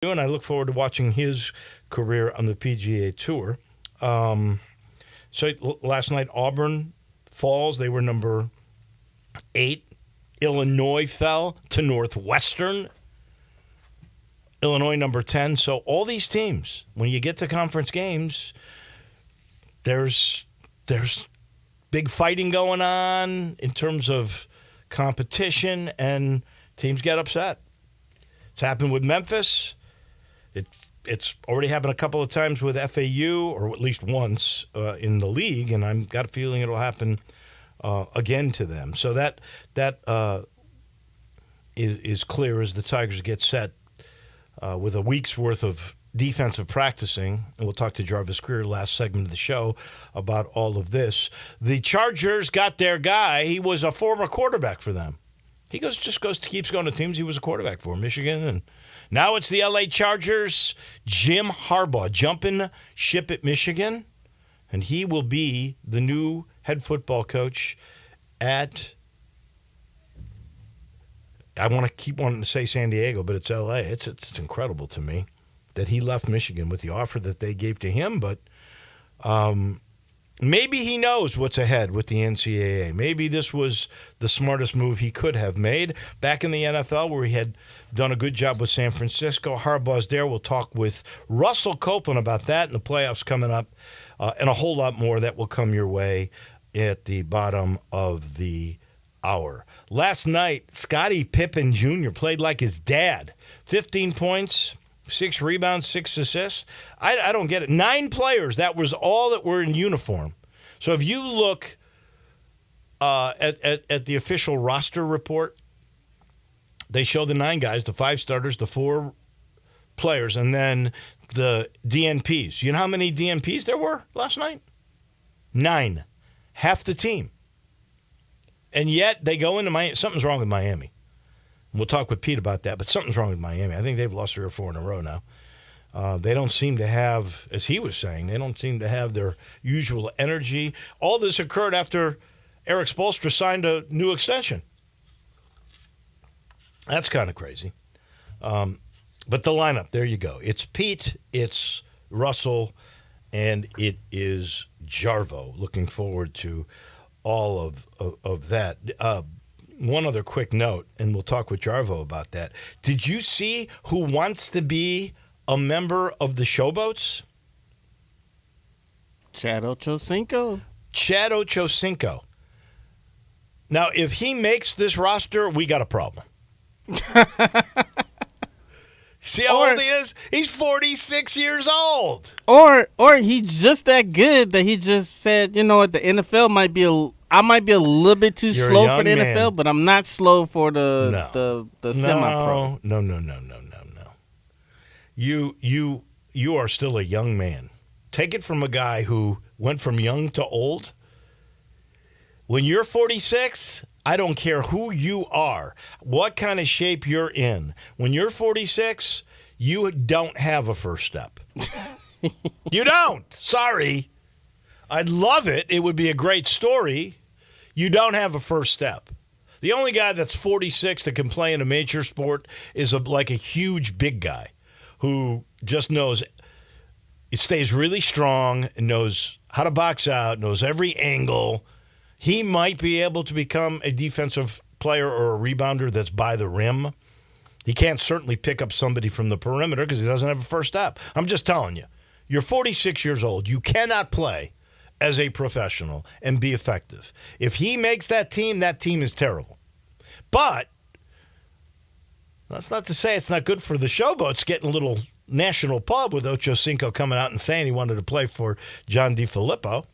And I look forward to watching his career on the PGA Tour. Last night, Auburn falls. They were number 8. Illinois fell to Northwestern. Illinois number 10. So all these teams, when you get to conference games, there's big fighting going on in terms of competition, and teams get upset. It's happened with Memphis. It's already happened a couple of times with FAU, or at least once in the league, and I've got a feeling it'll happen again to them. So that is clear as the Tigers get set with a week's worth of defensive practicing, and we'll talk to Jarvis Greer last segment of the show about all of this. The Chargers got their guy. He was a former quarterback for them. He keeps going to teams he was a quarterback for, Michigan, and now it's the LA Chargers. Jim Harbaugh jumping ship at Michigan, and he will be the new head football coach at, I want to keep wanting to say San Diego, but it's LA. It's incredible to me that he left Michigan with the offer that they gave to him, but maybe he knows what's ahead with the NCAA. Maybe this was the smartest move he could have made. Back in the NFL, where he had done a good job with San Francisco, Harbaugh's there. We'll talk with Russell Copeland about that and the playoffs coming up, and a whole lot more that will come your way at the bottom of the hour. Last night, Scottie Pippen Jr. played like his dad. 15 points, 6 rebounds, 6 assists. I don't get it. 9 players, that was all that were in uniform. So if you look at the official roster report, they show the 9 guys, the 5 starters, the 4 players, and then the DNPs. You know how many DNPs there were last night? 9. Half the team. And yet they go into Miami. Something's wrong with Miami. We'll talk with Pete about that, but something's wrong with Miami. I think they've lost 3 or 4 in a row now. They don't seem to have, as he was saying, they don't seem to have their usual energy. All this occurred after Eric Spoelstra signed a new extension. That's kind of crazy. But the lineup, there you go. It's Pete, it's Russell, and it is Jarvo. Looking forward to all of that. One other quick note, and we'll talk with Jarvo about that. Did you see who wants to be a member of the Showboats? Chad Ochocinco. Chad Ochocinco. Now, if he makes this roster, we got a problem. See how old he is? He's 46 years old. Or he's just that good that he just said, you know what, the NFL might be I might be a little bit too slow for the NFL, but I'm not slow for the semi-pro. No. You are still a young man. Take it from a guy who went from young to old. When you're 46, I don't care who you are, what kind of shape you're in. When you're 46, you don't have a first step. You don't. Sorry. I'd love it. It would be a great story. You don't have a first step. The only guy that's 46 that can play in a major sport is like a huge big guy who just knows, it stays really strong and knows how to box out, knows every angle. He might be able to become a defensive player or a rebounder that's by the rim. He can't certainly pick up somebody from the perimeter because he doesn't have a first step. I'm just telling you, you're 46 years old. You cannot play as a professional and be effective. If he makes that team is terrible. But that's not to say it's not good for the Showboats getting a little national pub with Ochocinco coming out and saying he wanted to play for John DeFilippo,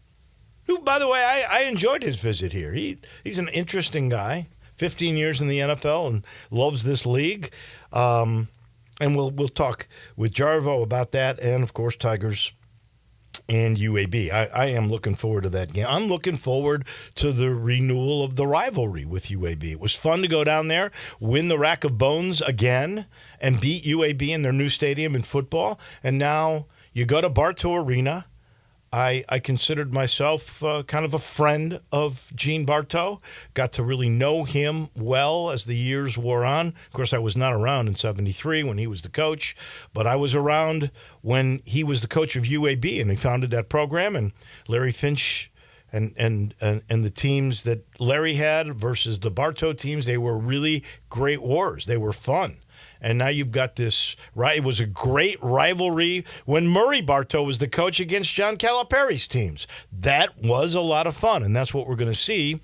who, by the way, I enjoyed his visit here. He's an interesting guy, 15 years in the NFL and loves this league. And we'll talk with Jarvo about that and, of course, Tigers and UAB. I am looking forward to that game. I'm looking forward to the renewal of the rivalry with UAB. It was fun to go down there, win the Rack of Bones again, and beat UAB in their new stadium in football. And now you go to Bartow Arena. I considered myself kind of a friend of Gene Bartow. Got to really know him well as the years wore on. Of course, I was not around in '73 when he was the coach, but I was around when he was the coach of UAB, and he founded that program. And Larry Finch and the teams that Larry had versus the Bartow teams, they were really great wars. They were fun. And now you've got this, right? It was a great rivalry when Murray Bartow was the coach against John Calipari's teams. That was a lot of fun, and that's what we're going to see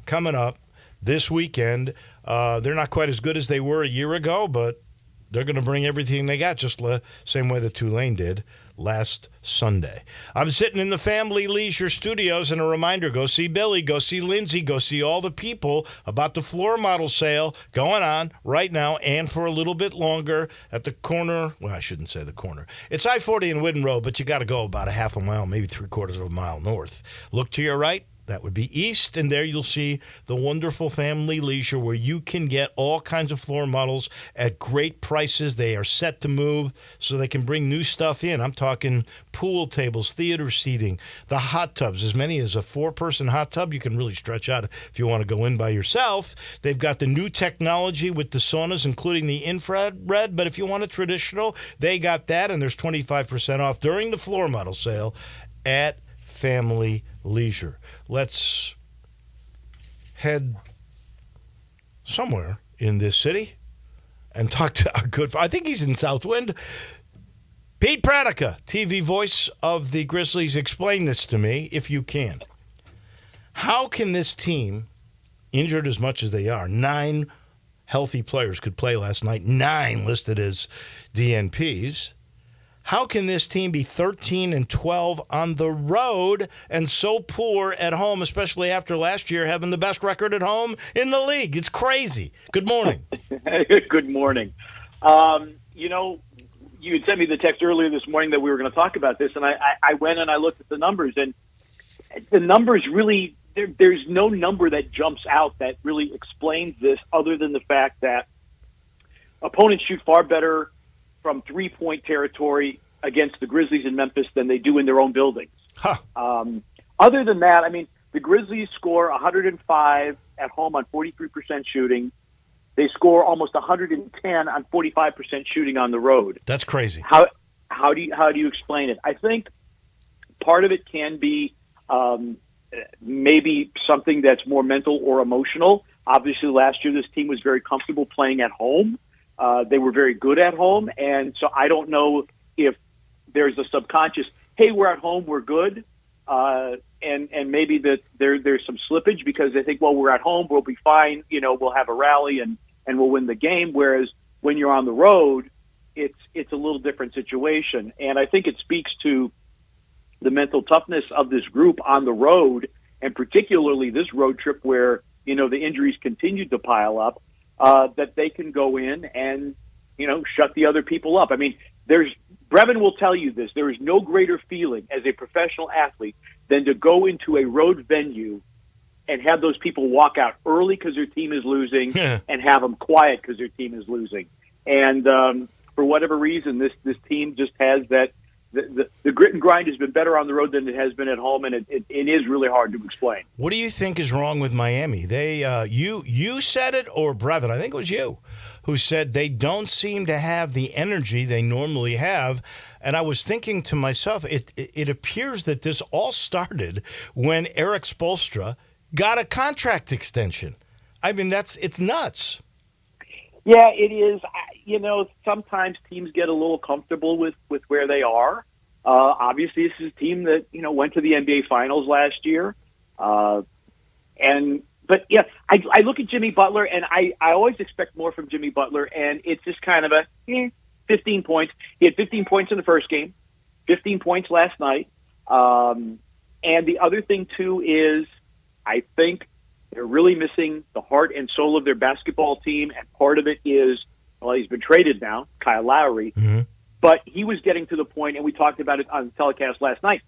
coming up this weekend. They're not quite as good as they were a year ago, but they're going to bring everything they got, just the same way that Tulane did last Sunday. I'm sitting in the Family Leisure Studios, and a reminder, go see Billy, go see Lindsay, go see all the people about the floor model sale going on right now and for a little bit longer at the corner. Well, I shouldn't say the corner. It's I-40 and Whidden Road, but you got to go about a half a mile, maybe 3/4 of a mile north. Look to your right. That would be east, and there you'll see the wonderful Family Leisure where you can get all kinds of floor models at great prices. They are set to move so they can bring new stuff in. I'm talking pool tables, theater seating, the hot tubs, as many as a 4-person hot tub. You can really stretch out if you want to go in by yourself. They've got the new technology with the saunas, including the infrared, but if you want a traditional, they got that, and there's 25% off during the floor model sale at Family Leisure. Let's head somewhere in this city and talk to our good friend. I think he's in Southwind. Pete Pranica, TV voice of the Grizzlies. Explain this to me, if you can. How can this team, injured as much as they are, 9 healthy players could play last night, 9 listed as DNPs, how can this team be 13-12 on the road and so poor at home, especially after last year having the best record at home in the league? It's crazy. Good morning. Good morning. You had sent me the text earlier this morning that we were going to talk about this, and I went and I looked at the numbers, and the numbers really, there's no number that jumps out that really explains this other than the fact that opponents shoot far better from 3-point territory against the Grizzlies in Memphis than they do in their own buildings. Huh. Other than that, I mean, the Grizzlies score 105 at home on 43% shooting. They score almost 110 on 45% shooting on the road. That's crazy. How do you explain it? I think part of it can be maybe something that's more mental or emotional. Obviously, last year this team was very comfortable playing at home. They were very good at home, and so I don't know if there's a subconscious, hey, we're at home, we're good, and maybe that there's some slippage because they think, well, we're at home, we'll be fine, we'll have a rally and we'll win the game, whereas when you're on the road, it's a little different situation. And I think it speaks to the mental toughness of this group on the road, and particularly this road trip where, the injuries continued to pile up, that they can go in and, shut the other people up. I mean, Brevin will tell you this, there is no greater feeling as a professional athlete than to go into a road venue and have those people walk out early because their team is losing and have them quiet because their team is losing. And for whatever reason, this team just has that. The grit and grind has been better on the road than it has been at home, and it is really hard to explain. What do you think is wrong with Miami? They, you said it, or Brevin, I think it was you, who said they don't seem to have the energy they normally have. And I was thinking to myself, it appears that this all started when Eric Spoelstra got a contract extension. I mean, it's nuts. Yeah, it is. Sometimes teams get a little comfortable with where they are. Obviously, this is a team that, went to the NBA Finals last year. But yeah, I look at Jimmy Butler, and I always expect more from Jimmy Butler, and it's just kind of 15 points. He had 15 points in the first game, 15 points last night. And the other thing, too, is I think they're really missing the heart and soul of their basketball team, and part of it is, well, he's been traded now, Kyle Lowry, but he was getting to the point, and we talked about it on the telecast last night,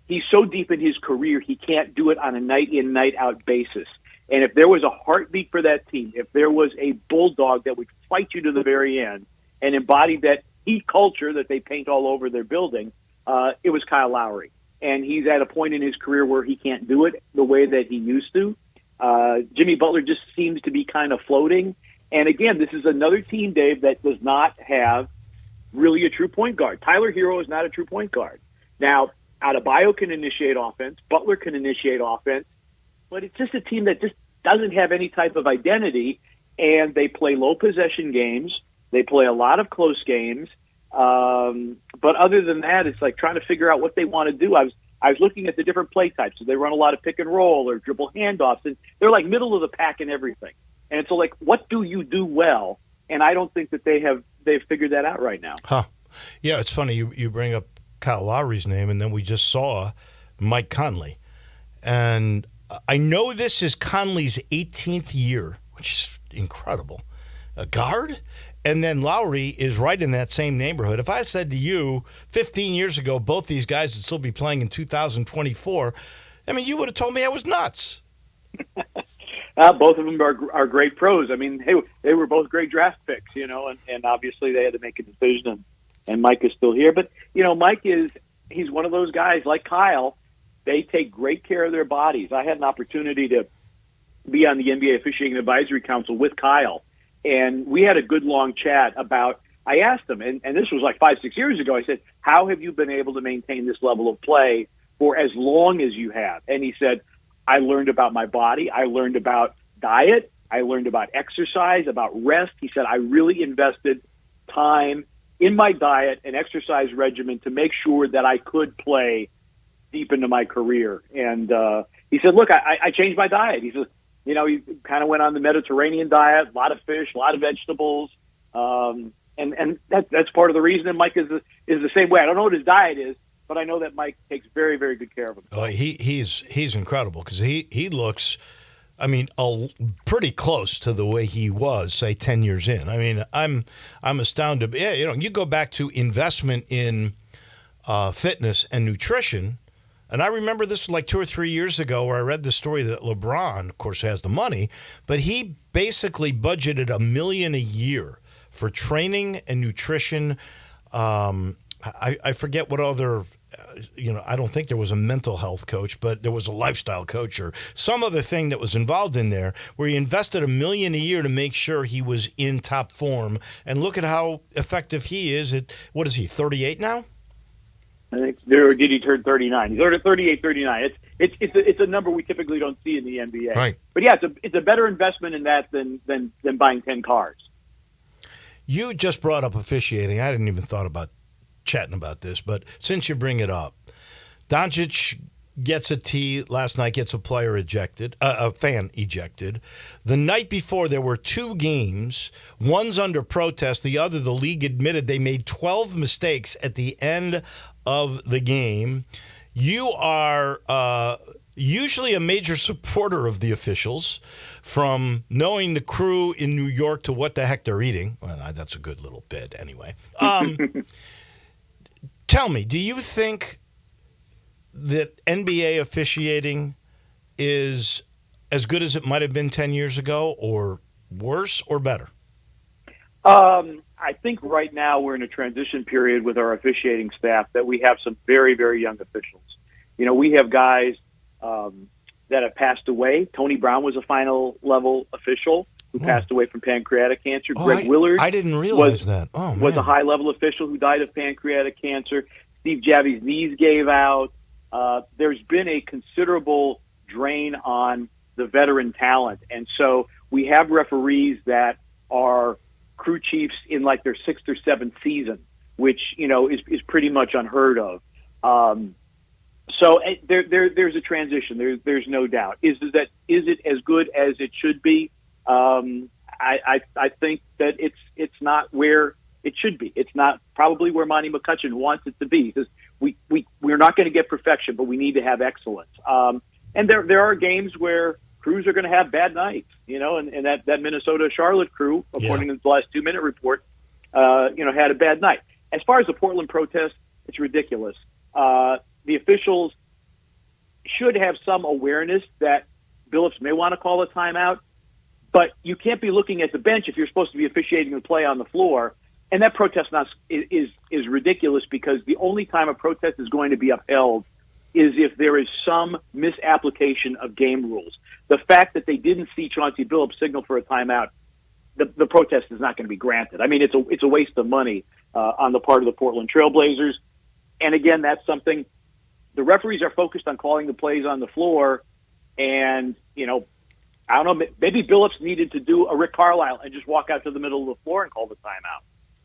he's so deep in his career, he can't do it on a night-in, night-out basis. And if there was a heartbeat for that team, if there was a bulldog that would fight you to the very end and embody that heat culture that they paint all over their building, it was Kyle Lowry. and he's at a point in his career where he can't do it the way that he used to. Jimmy Butler just seems to be kind of floating. And again, this is another team, Dave, that does not have really a true point guard. Tyler Hero is not a true point guard. Now, Adebayo can initiate offense. Butler can initiate offense. But it's just a team that just doesn't have any type of identity, and they play low possession games. They play a lot of close games. But other than that, it's like trying to figure out what they want to do. I was looking at the different play types. So they run a lot of pick and roll or dribble handoffs, and they're like middle of the pack in everything. And so, like, what do you do well? And I don't think that they've figured that out right now. Huh. Yeah, it's funny. You bring up Kyle Lowry's name, and then we just saw Mike Conley. And I know this is Conley's 18th year, which is incredible. A guard? And then Lowry is right in that same neighborhood. If I said to you 15 years ago, both these guys would still be playing in 2024, I mean, you would have told me I was nuts. Both of them are great pros. I mean, they were both great draft picks, and obviously they had to make a decision, and Mike is still here. But, Mike he's one of those guys like Kyle. They take great care of their bodies. I had an opportunity to be on the NBA Officiating Advisory Council with Kyle, and we had a good long chat about, I asked him, and this was like 5-6 years ago, I said, how have you been able to maintain this level of play for as long as you have? And he said, I learned about my body. I learned about diet. I learned about exercise, about rest. He said, I really invested time in my diet and exercise regimen to make sure that I could play deep into my career. And he said, look, I changed my diet. He said, he kind of went on the Mediterranean diet, a lot of fish, a lot of vegetables. And that's part of the reason that Mike is the same way. I don't know what his diet is, but I know that Mike takes very, very good care of himself. Oh, he's incredible because he looks, I mean, pretty close to the way he was, say, 10 years in. I mean, I'm astounded. Yeah, you go back to investment in fitness and nutrition, and I remember this like 2 or 3 years ago where I read the story that LeBron, of course, has the money, but he basically budgeted $1 million a year for training and nutrition. I forget what other. I don't think there was a mental health coach, but there was a lifestyle coach or some other thing that was involved in there where he invested $1 million a year to make sure he was in top form. And look at how effective he is. What is he, 38 now? I think, or did he turn 39? He's already 38, 39. It's a number we typically don't see in the NBA. Right. But yeah, it's a better investment in that than buying 10 cars. You just brought up officiating. I didn't even thought about chatting about this, but since you bring it up, Doncic gets a tee last night, gets a fan ejected. The night before, there were 2 games. One's under protest. The other, the league admitted they made 12 mistakes at the end of the game. You are usually a major supporter of the officials, from knowing the crew in New York to what the heck they're eating. Well, that's a good little bit anyway. Tell me, do you think that NBA officiating is as good as it might have been 10 years ago, or worse, or better? I think right now we're in a transition period with our officiating staff that we have some very, very young officials. We have guys that have passed away. Tony Brown was a final-level official who passed away from pancreatic cancer. Greg Willard. I didn't realize that. Was a high-level official who died of pancreatic cancer. Steve Javi's knees gave out. There's been a considerable drain on the veteran talent. And so we have referees that are crew chiefs in like their 6th or 7th season, which, is pretty much unheard of. So there's a transition. There's no doubt. Is it as good as it should be? I think that it's not where it should be. It's not probably where Monty McCutcheon wants it to be, because we're not going to get perfection, but we need to have excellence. And there are games where crews are going to have bad nights, and that Minnesota Charlotte crew, according to the last 2-minute report, had a bad night. As far as the Portland protest, it's ridiculous. The officials should have some awareness that Billups may want to call a timeout, but you can't be looking at the bench if you're supposed to be officiating the play on the floor. And that protest is ridiculous, because the only time a protest is going to be upheld is if there is some misapplication of game rules. The fact that they didn't see Chauncey Billups signal for a timeout, the protest is not going to be granted. I mean, it's a waste of money on the part of the Portland Trailblazers. And again, that's something the referees are focused on calling the plays on the floor. And, I don't know, maybe Billups needed to do a Rick Carlisle and just walk out to the middle of the floor and call the timeout.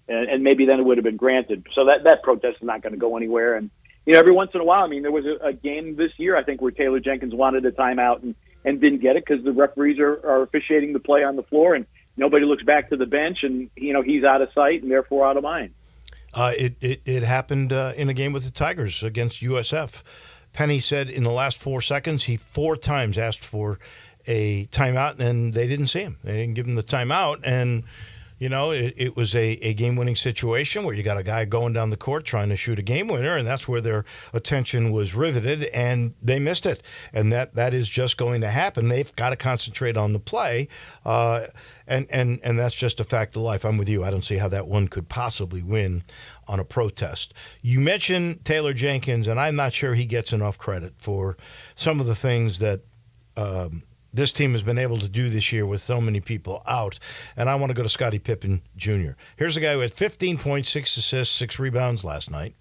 And maybe then it would have been granted. So that protest is not going to go anywhere. And, every once in a while, I mean, there was a game this year, I think, where Taylor Jenkins wanted a timeout and didn't get it because the referees are officiating the play on the floor, and nobody looks back to the bench, and, he's out of sight and therefore out of mind. It happened in a game with the Tigers against USF. Penny said in the last 4 seconds, he 4 times asked for a timeout, and they didn't see him. They didn't give him the timeout, and it was a game-winning situation where you got a guy going down the court trying to shoot a game winner, and that's where their attention was riveted, and they missed it. And that is just going to happen. They've got to concentrate on the play, and that's just a fact of life. I'm with you. I don't see how that one could possibly win on a protest. You mentioned Taylor Jenkins, and I'm not sure he gets enough credit for some of the things that this team has been able to do this year with so many people out. And I want to go to Scottie Pippen Jr. Here's a guy who had 15 points, 6 assists, 6 rebounds last night.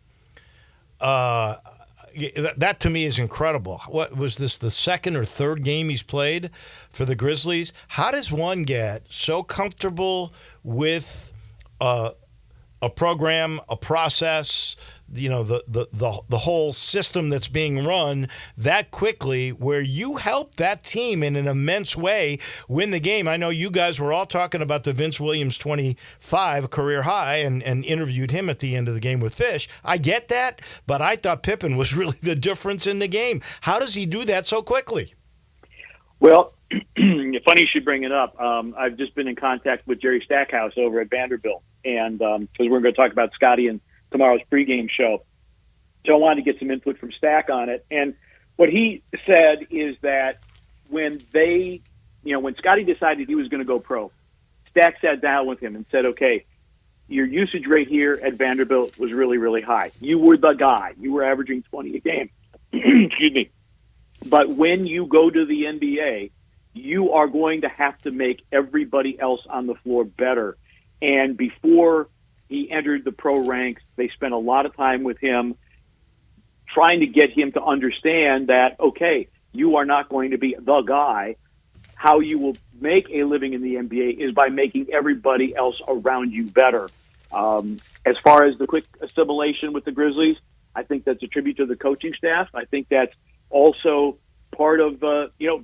That to me is incredible. What was this, the second or third game he's played for the Grizzlies? How does one get so comfortable with a program, a process, the whole system that's being run that quickly, where you help that team in an immense way win the game? I know you guys were all talking about the Vince Williams 25 career high and interviewed him at the end of the game with Fish. I get that, but I thought Pippen was really the difference in the game. How does he do that so quickly? Well, funny you should bring it up. I've just been in contact with Jerry Stackhouse over at Vanderbilt, and because we're going to talk about Scotty and tomorrow's pregame show. So I wanted to get some input from Stack on it. And what he said is that when when Scotty decided he was going to go pro, Stack sat down with him and said, okay, your usage rate here at Vanderbilt was really, really high. You were the guy. You were averaging 20 a game. Excuse me. But when you go to the NBA, you are going to have to make everybody else on the floor better. And before he entered the pro ranks, they spent a lot of time with him trying to get him to understand that, okay, you are not going to be the guy. How you will make a living in the NBA is by making everybody else around you better. As far as the quick assimilation with the Grizzlies, I think that's a tribute to the coaching staff. I think that's also part of,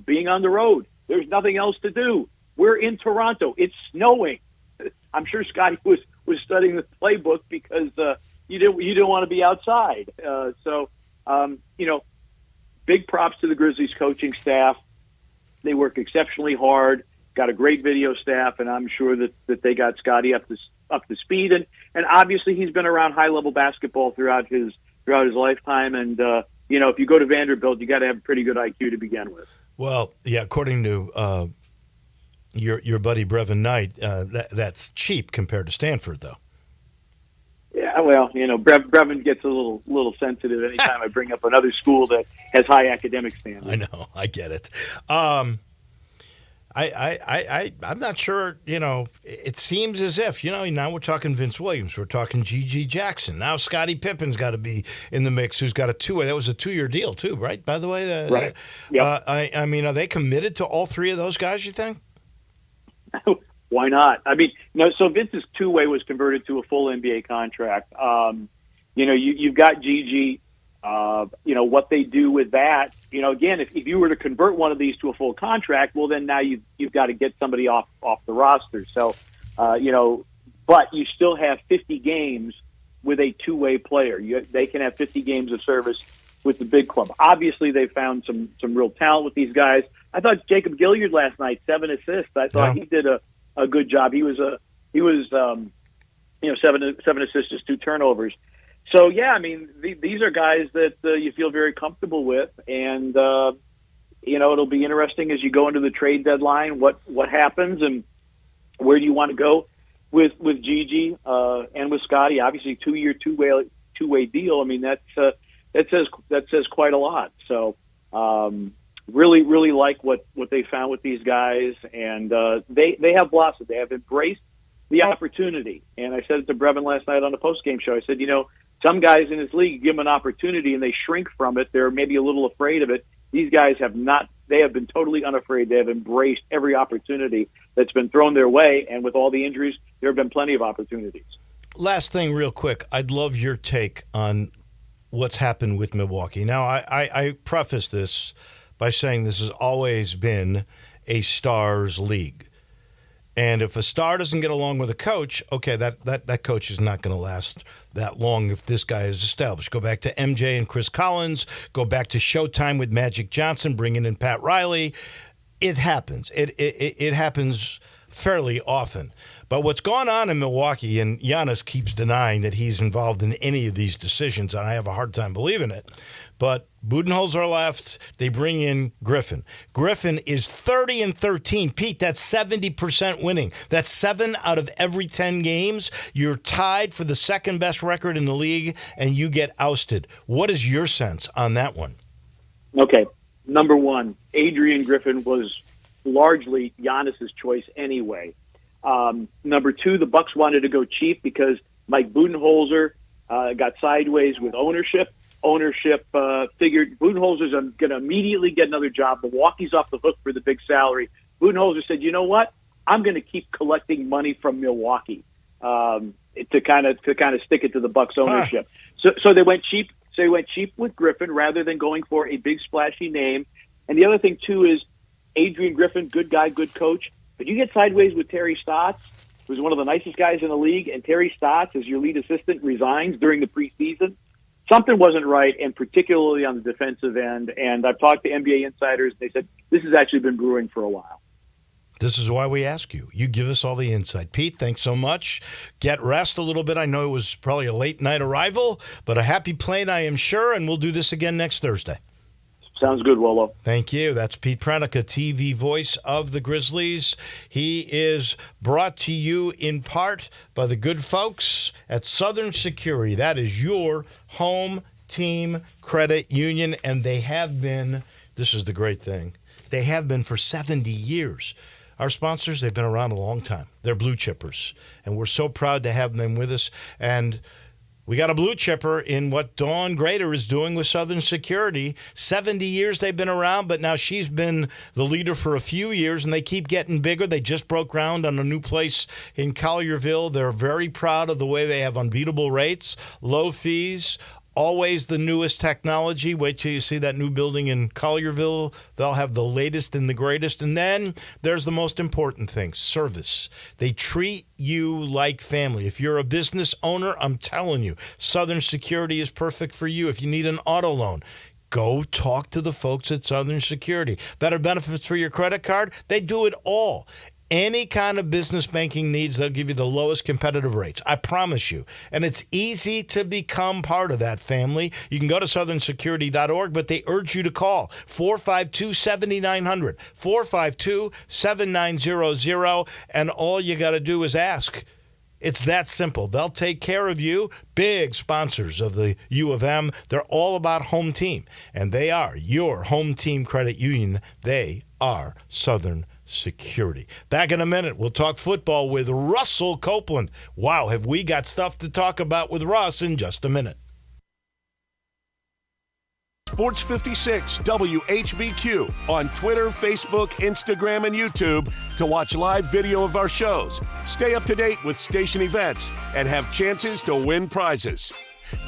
being on the road. There's nothing else to do. We're in Toronto. It's snowing. I'm sure Scotty was studying the playbook because you didn't want to be outside. Big props to the Grizzlies coaching staff. They work exceptionally hard. Got a great video staff, and I'm sure that they got Scotty up to speed. And obviously he's been around high level basketball throughout his lifetime. And if you go to Vanderbilt, you got to have a pretty good IQ to begin with. Well, yeah, according to your buddy Brevin Knight, that's cheap compared to Stanford, though. Yeah, well, Brevin gets a little sensitive anytime I bring up another school that has high academic standards. I know, I get it. I'm not sure. It seems as if now we're talking Vince Williams, we're talking G.G. Jackson. Now Scottie Pippen's got to be in the mix. Who's got a 2-way? That was a 2-year deal too, right? By the way, right. Yep. I mean, are they committed to all three of those guys? You think? Why not? I mean, so Vince's 2-way was converted to a full NBA contract. You've got Gigi. What they do with that, again, if you were to convert one of these to a full contract, well, then now you've got to get somebody off the roster. So, but you still have 50 games with a 2-way player. They can have 50 games of service with the big club. Obviously, they found some real talent with these guys. I thought Jacob Gilliard last night, 7 assists. I thought he did a good job. He was 7 assists, just 2 turnovers. So yeah, I mean these are guys that you feel very comfortable with, and it'll be interesting as you go into the trade deadline what happens and where do you want to go with Gigi and with Scotty. Obviously, 2-year 2-way deal. I mean that's says quite a lot. So really, really like what they found with these guys, and they have blossomed. They have embraced the opportunity. And I said it to Brevin last night on the post-game show. I said, some guys in this league give them an opportunity and they shrink from it. They're maybe a little afraid of it. These guys have not. They have been totally unafraid. They have embraced every opportunity that's been thrown their way. And with all the injuries, there have been plenty of opportunities. Last thing real quick. I'd love your take on what's happened with Milwaukee. Now, I preface this by saying this has always been a stars league. And if a star doesn't get along with a coach, okay, that coach is not going to last that long if this guy is established. Go back to MJ and Chris Collins. Go back to Showtime with Magic Johnson, bringing in Pat Riley. It happens. It happens fairly often. But what's going on in Milwaukee, and Giannis keeps denying that he's involved in any of these decisions, and I have a hard time believing it, but Budenholzer left. They bring in Griffin. Griffin is 30-13. Pete, that's 70% winning. That's 7 out of every 10 games. You're tied for the second best record in the league, and you get ousted. What is your sense on that one? Okay. Number one, Adrian Griffin was largely Giannis's choice anyway. Number two, the Bucks wanted to go cheap because Mike Budenholzer got sideways with ownership. Ownership figured Budenholzer's going to immediately get another job. Milwaukee's off the hook for the big salary. Budenholzer said, "You know what? I'm going to keep collecting money from Milwaukee to kind of stick it to the Bucks ownership." So they went cheap. So they went cheap with Griffin rather than going for a big splashy name. And the other thing too is Adrian Griffin, good guy, good coach. But you get sideways with Terry Stotts, who's one of the nicest guys in the league, and Terry Stotts, as your lead assistant, resigns during the preseason. Something wasn't right, and particularly on the defensive end. And I've talked to NBA insiders. They said this has actually been brewing for a while. This is why we ask you. You give us all the insight. Pete, thanks so much. Get rest a little bit. I know it was probably a late night arrival, but a happy plane, I am sure, and we'll do this again next Thursday. Sounds good, Wolo. Thank you. That's Pete Pranica, TV voice of the Grizzlies. He is brought to you in part by the good folks at Southern Security. That is your home team credit union, and they have been, this is the great thing, they have been for 70 years. Our sponsors, they've been around a long time. They're blue chippers, and we're so proud to have them with us. And we got a blue chipper in what Dawn Grader is doing with Southern Security. 70 years they've been around, but now she's been the leader for a few years, and they keep getting bigger. They just broke ground on a new place in Collierville. They're very proud of the way they have unbeatable rates, low fees, always the newest technology. Wait till you see that new building in Collierville. They'll have the latest and the greatest. And then there's the most important thing, service. They treat you like family. If you're a business owner, I'm telling you, Southern Security is perfect for you. If you need an auto loan, go talk to the folks at Southern Security. Better benefits for your credit card? They do it all. Any kind of business banking needs, they'll give you the lowest competitive rates. I promise you. And it's easy to become part of that family. You can go to southernsecurity.org, but they urge you to call 452-7900, 452-7900, and all you got to do is ask. It's that simple. They'll take care of you. Big sponsors of the U of M. They're all about home team, and they are your home team credit union. They are Southern Security. Back in a minute, we'll talk football with Russell Copeland. Wow, have we got stuff to talk about with Russ in just a minute. Sports 56 WHBQ on Twitter, Facebook, Instagram, and YouTube to watch live video of our shows, stay up to date with station events, and have chances to win prizes.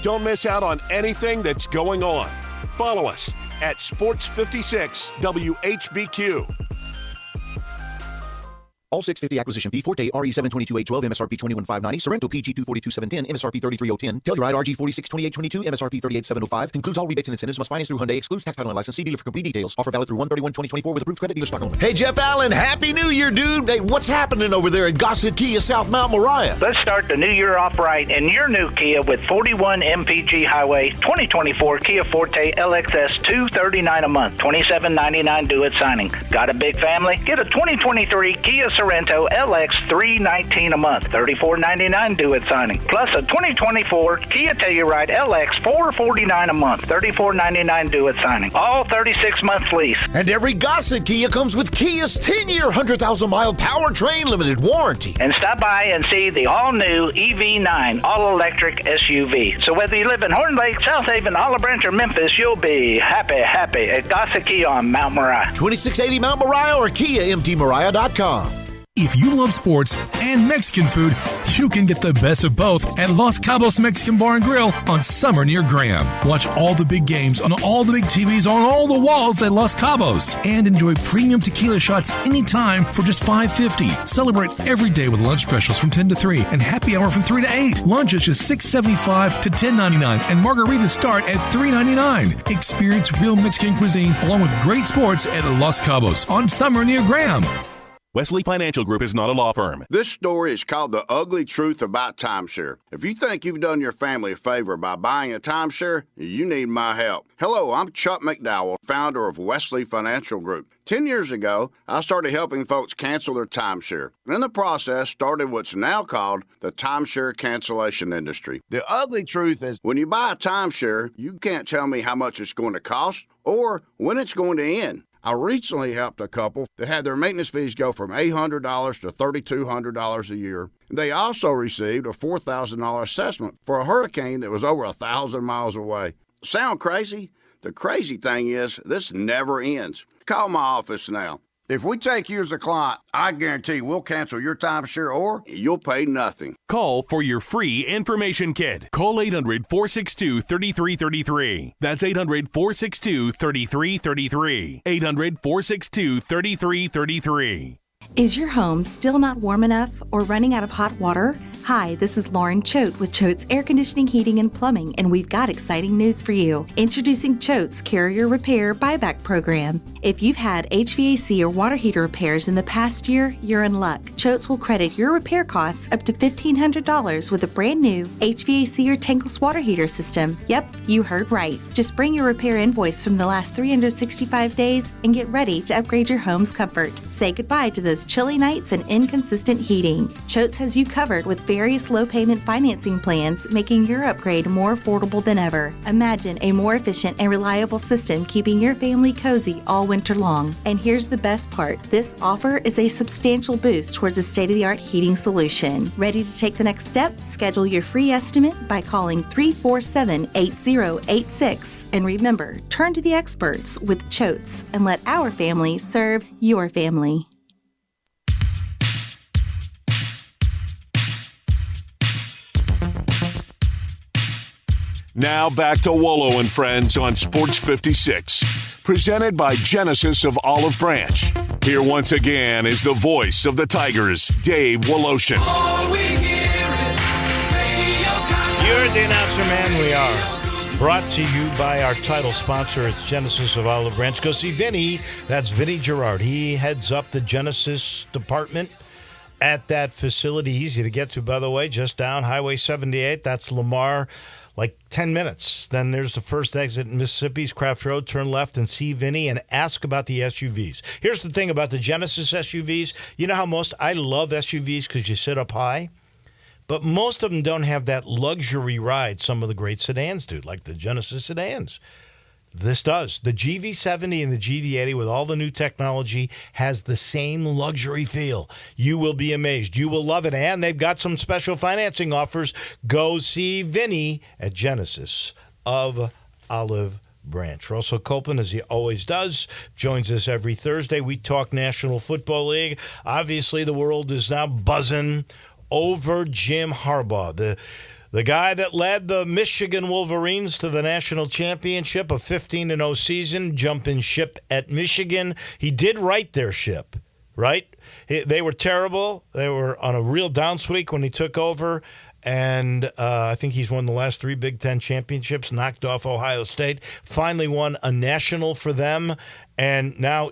Don't miss out on anything that's going on. Follow us at Sports 56 WHBQ. All 650 acquisition fee, Forte RE722-812, MSRP 21590, Sorrento PG 242-710, MSRP 33010, Telluride RG 462822, MSRP 38705. Concludes all rebates and incentives. Must finance through Hyundai. Excludes tax title and license. See dealer for complete details. Offer valid through 1/31/2024 with approved credit dealer stock only. Hey, Jeff Allen, Happy New Year, dude. Hey, what's happening over there at Gossett Kia South Mount Moriah? Let's start the new year off right in your new Kia with 41 MPG Highway 2024 Kia Forte LXS $239 a month, $27.99 due at signing. Got a big family? Get a 2023 Kia Sorento LX $319 a month, $34.99 due at signing. Plus a 2024 Kia Telluride LX $449 a month, $34.99 due at signing. All 36-month lease. And every Gossett Kia comes with Kia's 10-year, 100,000-mile powertrain limited warranty. And stop by and see the all-new EV9 all-electric SUV. So whether you live in Horn Lake, South Haven, Olive Branch, or Memphis, you'll be happy at Gossett Kia on Mount Moriah. 2680 Mount Moriah or KiaMTMoriah.com. If you love sports and Mexican food, you can get the best of both at Los Cabos Mexican Bar and Grill on Summer near Graham. Watch all the big games on all the big TVs on all the walls at Los Cabos and enjoy premium tequila shots anytime for just $5.50. Celebrate every day with lunch specials from 10 to 3 and happy hour from 3 to 8. Lunch is just $6.75 to $10.99 and margaritas start at $3.99. Experience real Mexican cuisine along with great sports at Los Cabos on Summer near Graham. Wesley Financial Group is not a law firm. This story is called The Ugly Truth About Timeshare. If you think you've done your family a favor by buying a timeshare, you need my help. Hello, I'm Chuck McDowell, founder of Wesley Financial Group. 10 years ago, I started helping folks cancel their timeshare. And in the process, started what's now called the timeshare cancellation industry. The ugly truth is, when you buy a timeshare, you can't tell me how much it's going to cost or when it's going to end. I recently helped a couple that had their maintenance fees go from $800 to $3,200 a year. They also received a $4,000 assessment for a hurricane that was over 1,000 miles away. Sound crazy? The crazy thing is, this never ends. Call my office now. If we take you as a client, I guarantee we'll cancel your timeshare or you'll pay nothing. Call for your free information kit. Call 800-462-3333. That's 800-462-3333. 800-462-3333. Is your home still not warm enough or running out of hot water? Hi, this is Lauren Choate with Choate's Air Conditioning, Heating, and Plumbing, and we've got exciting news for you. Introducing Choate's Carrier Repair Buyback Program. If you've had HVAC or water heater repairs in the past year, you're in luck. Choate's will credit your repair costs up to $1,500 with a brand new HVAC or tankless water heater system. Yep, you heard right. Just bring your repair invoice from the last 365 days and get ready to upgrade your home's comfort. Say goodbye to those chilly nights and inconsistent heating. Choate's has you covered with various low-payment financing plans, making your upgrade more affordable than ever. Imagine a more efficient and reliable system keeping your family cozy all winter long. And here's the best part. This offer is a substantial boost towards a state-of-the-art heating solution. Ready to take the next step? Schedule your free estimate by calling 347-8086. And remember, turn to the experts with Choate's and let our family serve your family. Now back to Wolo and Friends on Sports 56. Presented by Genesis of Olive Branch. Here once again is the voice of the Tigers, Dave Woloshin. You're the announcer, man. We are brought to you by our title sponsor. It's Genesis of Olive Branch. Go see Vinny. That's Vinny Gerard. He heads up the Genesis department at that facility. Easy to get to, by the way, just down Highway 78. That's Lamar. Like 10 minutes. Then there's the first exit in Mississippi's Craft Road. Turn left and see Vinny and ask about the SUVs. Here's the thing about the Genesis SUVs. You know how I love SUVs because you sit up high? But most of them don't have that luxury ride some of the great sedans do, like the Genesis sedans. This does. The GV70 and the GV80 with all the new technology has the same luxury feel. You will be amazed. You will love it. And they've got some special financing offers. Go see Vinny at Genesis of Olive Branch. Russell Copeland, as he always does, joins us every Thursday. We talk National Football League. Obviously, the world is now buzzing over Jim Harbaugh, the guy that led the Michigan Wolverines to the national championship, a 15-0 season, jumping ship at Michigan. He did right their ship, right? They were terrible. They were on a real downsweek when he took over. And I think he's won the last 3 Big Ten championships, knocked off Ohio State, finally won a national for them. And now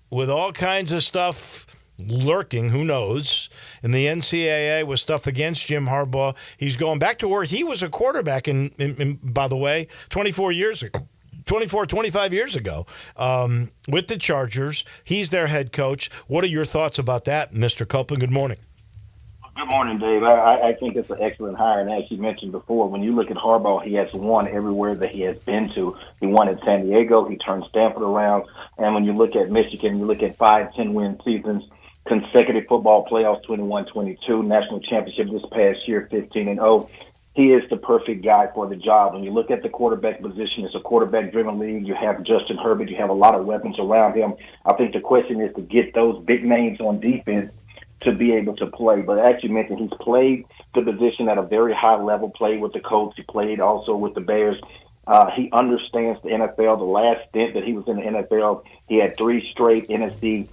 with all kinds of stuff lurking, who knows, in the NCAA with stuff against Jim Harbaugh, he's going back to where he was a quarterback in by the way, 24 years ago. 25 years ago with the Chargers. He's their head coach. What are your thoughts about that, Mr. Copeland? Good morning. Good morning, Dave. I think it's an excellent hire. And as you mentioned before, when you look at Harbaugh, he has won everywhere that he has been to. He won in San Diego. He turned Stanford around. And when you look at Michigan, you look at 5 10-win seasons, consecutive football playoffs, 21-22, national championship this past year, 15-0. He is the perfect guy for the job. When you look at the quarterback position, it's a quarterback-driven league. You have Justin Herbert. You have a lot of weapons around him. I think the question is to get those big names on defense to be able to play. But as you mentioned, he's played the position at a very high level, played with the Colts. He played also with the Bears. He understands the NFL. The last stint that he was in the NFL, he had 3 straight NFC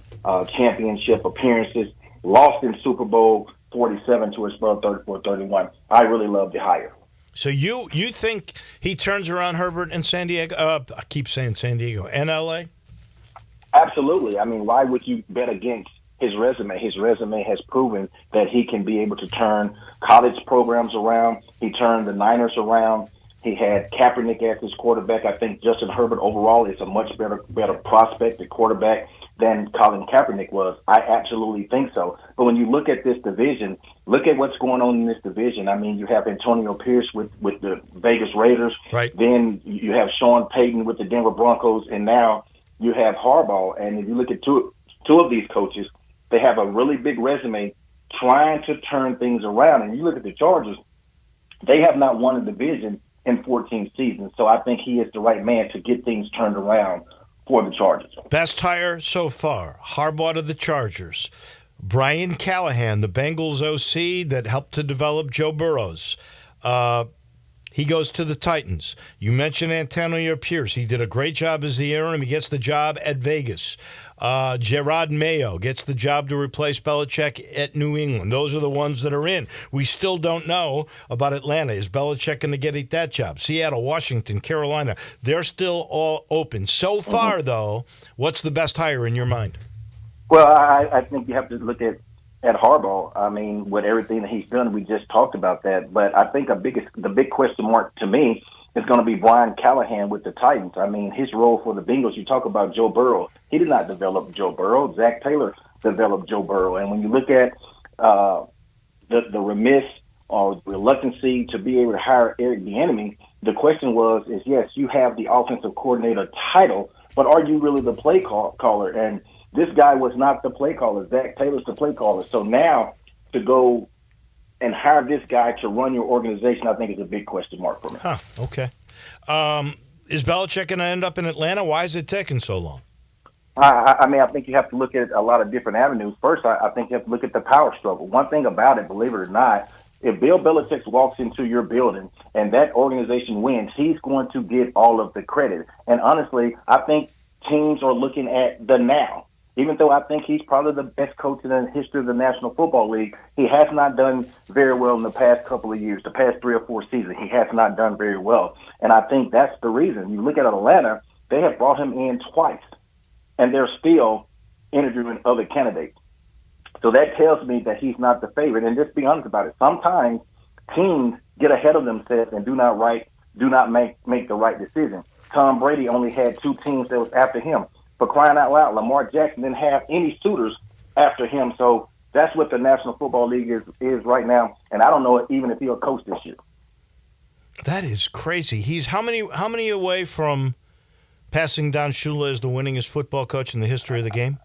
championship appearances, lost in Super Bowl 47 to his brother 34-31. I really love the hire. So you think he turns around Herbert in San Diego? I keep saying San Diego and L.A.? Absolutely. I mean, why would you bet against his resume? His resume has proven that he can be able to turn college programs around. He turned the Niners around. He had Kaepernick as his quarterback. I think Justin Herbert overall is a much better prospect at quarterback than Colin Kaepernick was. I absolutely think so. But when you look at this division, look at what's going on in this division. I mean, you have Antonio Pierce with the Vegas Raiders. Right. Then you have Sean Payton with the Denver Broncos. And now you have Harbaugh. And if you look at two of these coaches, they have a really big resume trying to turn things around. And you look at the Chargers, they have not won a division in 14 seasons. So I think he is the right man to get things turned around for the Chargers. Best hire so far, Harbaugh to the Chargers. Brian Callahan, the Bengals OC that helped to develop Joe Burrows. He goes to the Titans. You mentioned Antonio Pierce. He did a great job as the interim. He gets the job at Vegas. Gerard Mayo gets the job to replace Belichick at New England. Those are the ones that are in. We still don't know about Atlanta. Is Belichick going to get that job? Seattle, Washington, Carolina, they're still all open. So far, though, what's the best hire in your mind? Well, I think you have to look at Harbaugh. I mean, with everything that he's done, we just talked about that. But I think the big question mark to me is going to be Brian Callahan with the Titans. I mean, his role for the Bengals, you talk about Joe Burrow. He did not develop Joe Burrow. Zach Taylor developed Joe Burrow. And when you look at the remiss or reluctancy to be able to hire Eric Bieniemy, the question is yes, you have the offensive coordinator title, but are you really the play caller? And this guy was not the play caller. Zach Taylor's the play caller. So now to go and hire this guy to run your organization, I think is a big question mark for me. Huh, okay. Is Belichick going to end up in Atlanta? Why is it taking so long? I mean, I think you have to look at a lot of different avenues. First, I think you have to look at the power struggle. One thing about it, believe it or not, if Bill Belichick walks into your building and that organization wins, he's going to get all of the credit. And honestly, I think teams are looking at the now. Even though I think he's probably the best coach in the history of the National Football League, he has not done very well in the past couple of years, the past 3 or 4 seasons. He has not done very well. And I think that's the reason. You look at Atlanta, they have brought him in twice, and they're still interviewing other candidates. So that tells me that he's not the favorite. And just be honest about it. Sometimes teams get ahead of themselves and do not make the right decision. Tom Brady only had 2 teams that was after him. For crying out loud, Lamar Jackson didn't have any suitors after him. So that's what the National Football League is right now. And I don't know even if he'll coach this year. That is crazy. He's how many away from passing down Shula as the winningest football coach in the history of the game?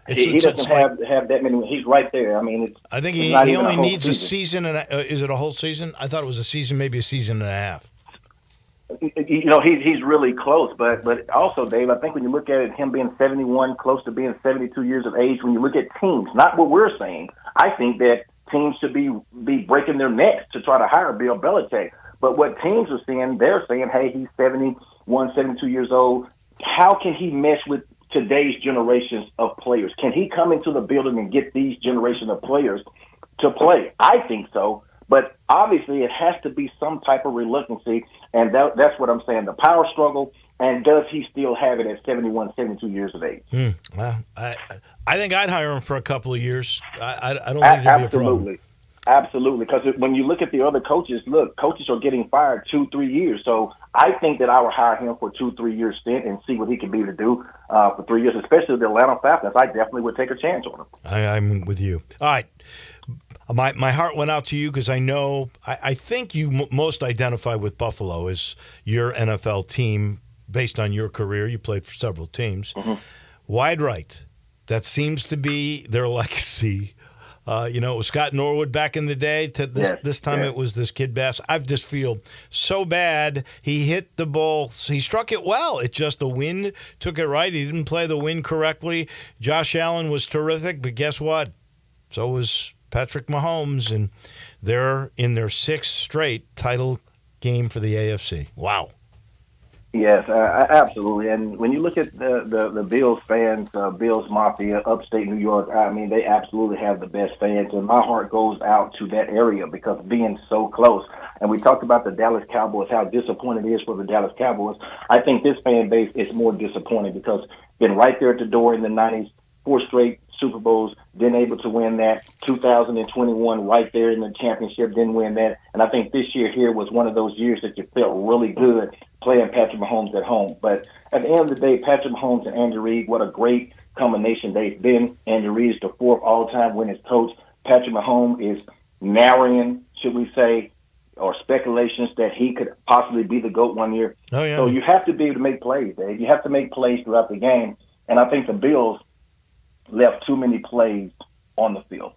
He doesn't have that many. He's right there. I mean, I think he only needs a season. And is it a whole season? I thought it was a season, maybe a season and a half. You know, he's really close, but also, Dave, I think when you look at it, him being 71, close to being 72 years of age, when you look at teams, not what we're saying, I think that teams should be breaking their necks to try to hire Bill Belichick. But what teams are saying, they're saying, hey, he's 71, 72 years old. How can he mesh with today's generations of players? Can he come into the building and get these generation of players to play? I think so. But obviously, it has to be some type of reluctancy, and that's what I'm saying, the power struggle, and does he still have it at 71, 72 years of age? Well, I think I'd hire him for a couple of years. I don't think it'd be a problem. Absolutely, because when you look at the other coaches, coaches are getting fired 2-3 years. So I think that I would hire him for 2-3 year stint and see what he can be to do for 3 years, especially the Atlanta Falcons. I definitely would take a chance on him. I'm with you. All right. My heart went out to you because I think you most identify with Buffalo as your NFL team based on your career. You played for several teams. Mm-hmm. Wide right. That seems to be their legacy. It was Scott Norwood back in the day. This time it was this kid Bass. I just feel so bad. He hit the ball. He struck it well. It just the wind took it right. He didn't play the wind correctly. Josh Allen was terrific, but guess what? So was Patrick Mahomes, and they're in their 6th straight title game for the AFC. Wow. Yes, absolutely. And when you look at the Bills fans, Bills Mafia, upstate New York, I mean, they absolutely have the best fans. And my heart goes out to that area because being so close. And we talked about the Dallas Cowboys, how disappointed it is for the Dallas Cowboys. I think this fan base is more disappointed because been right there at the door in the 90s, 4 straight Super Bowls, been able to win that. 2021 right there in the championship, didn't win that. And I think this year here was one of those years that you felt really good playing Patrick Mahomes at home. But at the end of the day, Patrick Mahomes and Andy Reid, what a great combination they've been. Andy Reid is the 4th all-time winning coach. Patrick Mahomes is narrowing, should we say, or speculations that he could possibly be the GOAT one year. Oh, yeah. So you have to be able to make plays, Dave. You have to make plays throughout the game. And I think the Bills left too many plays on the field.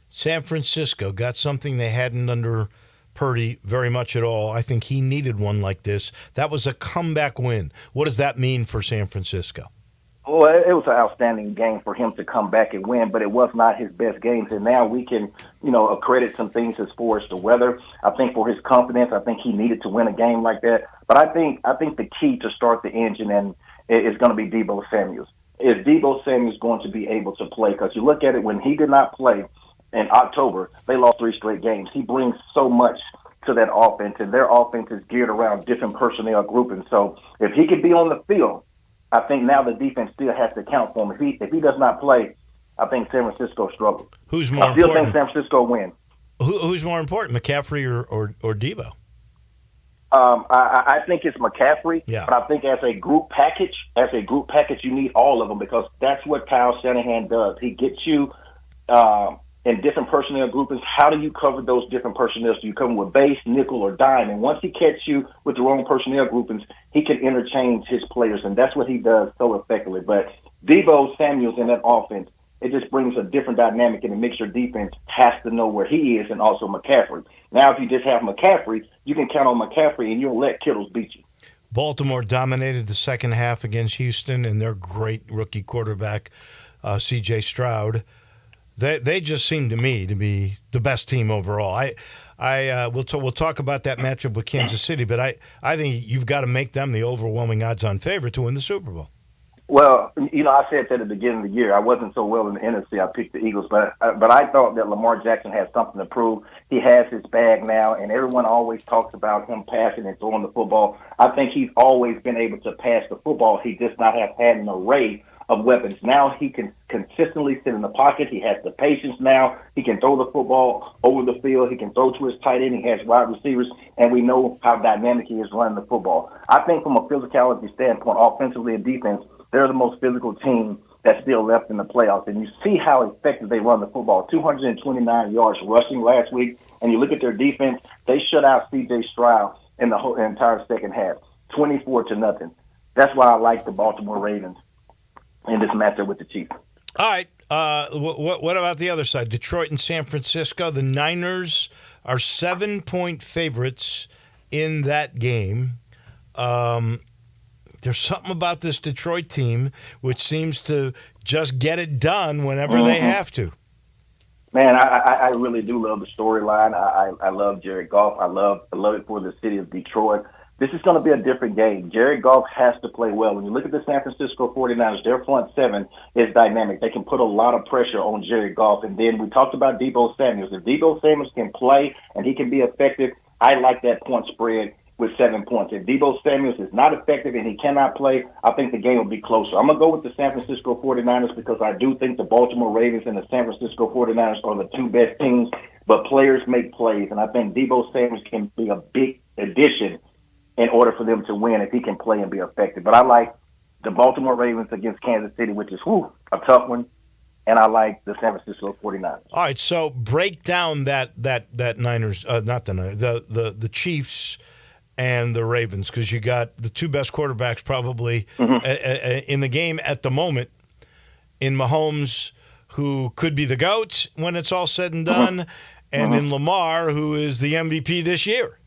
San Francisco got something they hadn't under Purdy very much at all. I think he needed one like this. That was a comeback win. What does that mean for San Francisco? Well, it was an outstanding game for him to come back and win, but it was not his best games. And now we can, accredit some things as far as the weather. I think for his confidence, I think he needed to win a game like that. But I think the key to start the engine is going to be Deebo Samuels. Is Deebo Samuels going to be able to play? Because you look at it, when he did not play in October, they lost 3 straight games. He brings so much to that offense, and their offense is geared around different personnel groupings. So if he could be on the field, I think now the defense still has to count for him. If he does not play, I think San Francisco struggles. Who's more important? I still think San Francisco wins. Who's more important, McCaffrey or Deebo? I think it's McCaffrey, yeah. But I think as a group package, you need all of them because that's what Kyle Shanahan does. He gets you in different personnel groupings. How do you cover those different personnel? Do you come with base, nickel, or dime? And once he catches you with the wrong personnel groupings, he can interchange his players, and that's what he does so effectively. But Deebo Samuels in that offense, it just brings a different dynamic, and it makes your defense has to know where he is, and also McCaffrey. Now, if you just have McCaffrey, you can count on McCaffrey, and you'll let Kittles beat you. Baltimore dominated the second half against Houston, and their great rookie quarterback, C.J. Stroud. They just seem to me to be the best team overall. We'll talk about that matchup with Kansas City, but I think you've got to make them the overwhelming odds-on favorite to win the Super Bowl. Well, I said that at the beginning of the year. I wasn't so well in the NFC. I picked the Eagles, but I thought that Lamar Jackson had something to prove. He has his bag now, and everyone always talks about him passing and throwing the football. I think he's always been able to pass the football. He just not have had an array of weapons. Now he can consistently sit in the pocket. He has the patience now. He can throw the football over the field. He can throw to his tight end. He has wide receivers, and we know how dynamic he is running the football. I think from a physicality standpoint, offensively and defense, they're the most physical team that's still left in the playoffs. And you see how effective they run the football. 229 yards rushing last week. And you look at their defense, they shut out C.J. Stroud in the whole entire second half, 24-0. That's why I like the Baltimore Ravens in this matchup with the Chiefs. All right. What about the other side? Detroit and San Francisco. The Niners are 7-point favorites in that game. There's something about this Detroit team which seems to just get it done whenever they have to. Man, I really do love the storyline. I love Jared Goff. I love it for the city of Detroit. This is going to be a different game. Jared Goff has to play well. When you look at the San Francisco 49ers, their front seven is dynamic. They can put a lot of pressure on Jared Goff. And then we talked about Deebo Samuels. If Deebo Samuels can play and he can be effective, I like that point spread with 7 points. If Deebo Samuels is not effective and he cannot play, I think the game will be closer. I'm going to go with the San Francisco 49ers because I do think the Baltimore Ravens and the San Francisco 49ers are the two best teams. but players make plays, and I think Deebo Samuel can be a big addition in order for them to win if he can play and be effective. But I like the Baltimore Ravens against Kansas City, which is a tough one, and I like the San Francisco 49ers. All right, so break down that Niners, not the Niners, the Chiefs and the Ravens, because you got the two best quarterbacks probably in the game at the moment in Mahomes, who could be the GOAT when it's all said and done, and in Lamar, who is the MVP this year.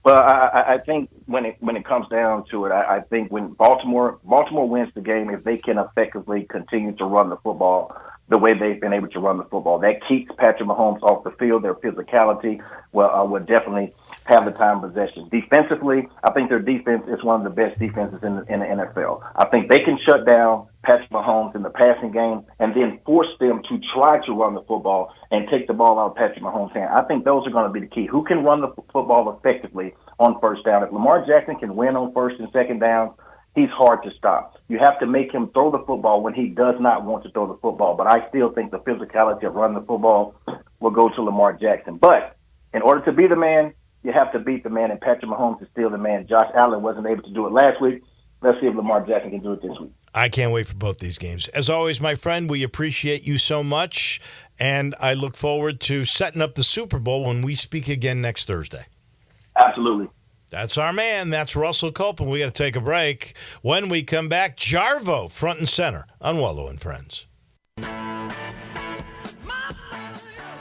Well, I think when it comes down to it, I think when Baltimore wins the game, if they can effectively continue to run the football the way they've been able to run the football, that keeps Patrick Mahomes off the field. Their physicality will definitely have the time of possession. Defensively, I think their defense is one of the best defenses in the NFL. I think they can shut down Patrick Mahomes in the passing game and then force them to try to run the football and take the ball out of Patrick Mahomes' hand. I think those are going to be the key. Who can run the football effectively on first down? If Lamar Jackson can win on first and second down, he's hard to stop. You have to make him throw the football when he does not want to throw the football. But I still think the physicality of running the football will go to Lamar Jackson. But in order to be the man, you have to beat the man, and Patrick Mahomes is still the man. Josh Allen wasn't able to do it last week. Let's see if Lamar Jackson can do it this week. I can't wait for both these games. As always, my friend, we appreciate you so much, and I look forward to setting up the Super Bowl when we speak again next Thursday. Absolutely. That's our man. That's Russell Copeland. We got to take a break. When we come back, Jarvo front and center on Wolo and Friends.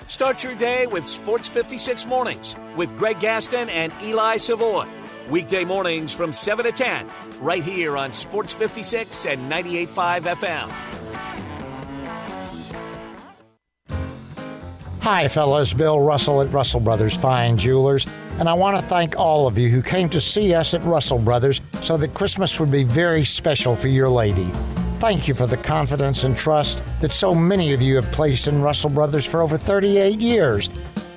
Start your day with Sports 56 Mornings with Greg Gaston and Eli Savoy. Weekday mornings from 7 to 10, right here on Sports 56 and 98.5 FM. Hi, fellas. Bill Russell at Russell Brothers Fine Jewelers. And I want to thank all of you who came to see us at Russell Brothers so that Christmas would be very special for your lady. Thank you for the confidence and trust that so many of you have placed in Russell Brothers for over 38 years.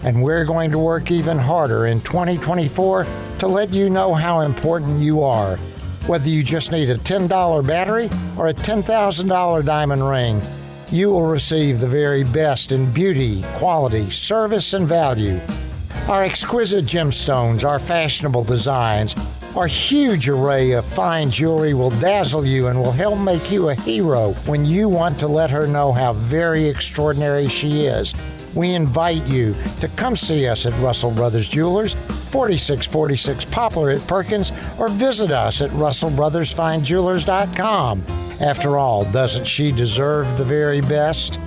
And we're going to work even harder in 2024 to let you know how important you are. Whether you just need a $10 battery or a $10,000 diamond ring, you will receive the very best in beauty, quality, service, and value. Our exquisite gemstones, our fashionable designs, our huge array of fine jewelry will dazzle you and will help make you a hero when you want to let her know how very extraordinary she is. We invite you to come see us at Russell Brothers Jewelers, 4646 Poplar at Perkins, or visit us at russellbrothersfinejewelers.com. After all, doesn't she deserve the very best?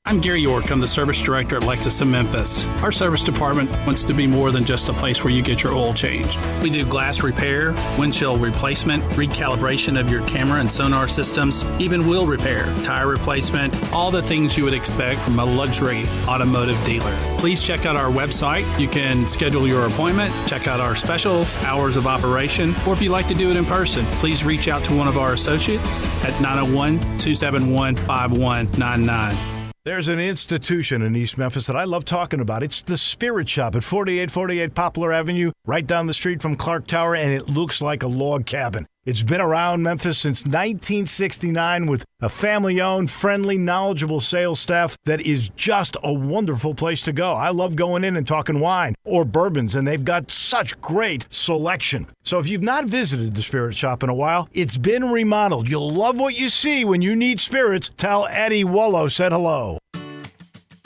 I'm Gary York. I'm the service director at Lexus of Memphis. Our service department wants to be more than just a place where you get your oil changed. We do glass repair, windshield replacement, recalibration of your camera and sonar systems, even wheel repair, tire replacement, all the things you would expect from a luxury automotive dealer. Please check out our website. You can schedule your appointment, check out our specials, hours of operation, or if you'd like to do it in person, please reach out to one of our associates at 901-271-5199. There's an institution in East Memphis that I love talking about. It's the Spirit Shop at 4848 Poplar Avenue, right down the street from Clark Tower, and it looks like a log cabin. It's been around Memphis since 1969 with a family-owned, friendly, knowledgeable sales staff that is just a wonderful place to go. I love going in and talking wine or bourbons, and they've got such great selection. So if you've not visited the Spirit Shop in a while, it's been remodeled. You'll love what you see when you need spirits. Tell Eddie Wolo said hello.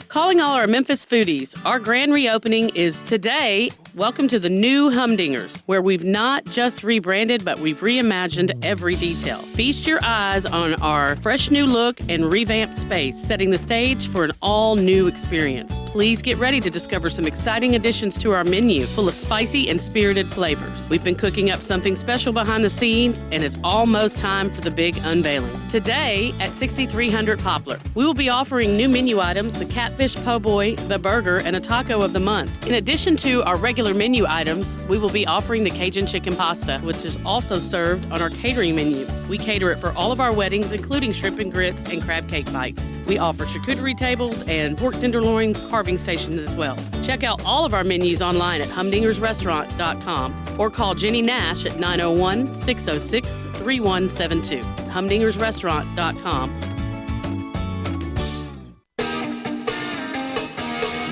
Calling all our Memphis foodies. Our grand reopening is today. Welcome to the new Humdingers, where we've not just rebranded, but we've reimagined every detail. Feast your eyes on our fresh new look and revamped space, setting the stage for an all-new experience. Please get ready to discover some exciting additions to our menu, full of spicy and spirited flavors. We've been cooking up something special behind the scenes, and it's almost time for the big unveiling. Today at 6300 Poplar, we will be offering new menu items, the catfish po' boy, the burger, and a taco of the month. In addition to our regular menu items, we will be offering the Cajun chicken pasta, which is also served on our catering menu. We cater it for all of our weddings, including shrimp and grits and crab cake bites. We offer charcuterie tables and pork tenderloin carving stations as well. Check out all of our menus online at humdingersrestaurant.com or call Jenny Nash at 901-606-3172. humdingersrestaurant.com.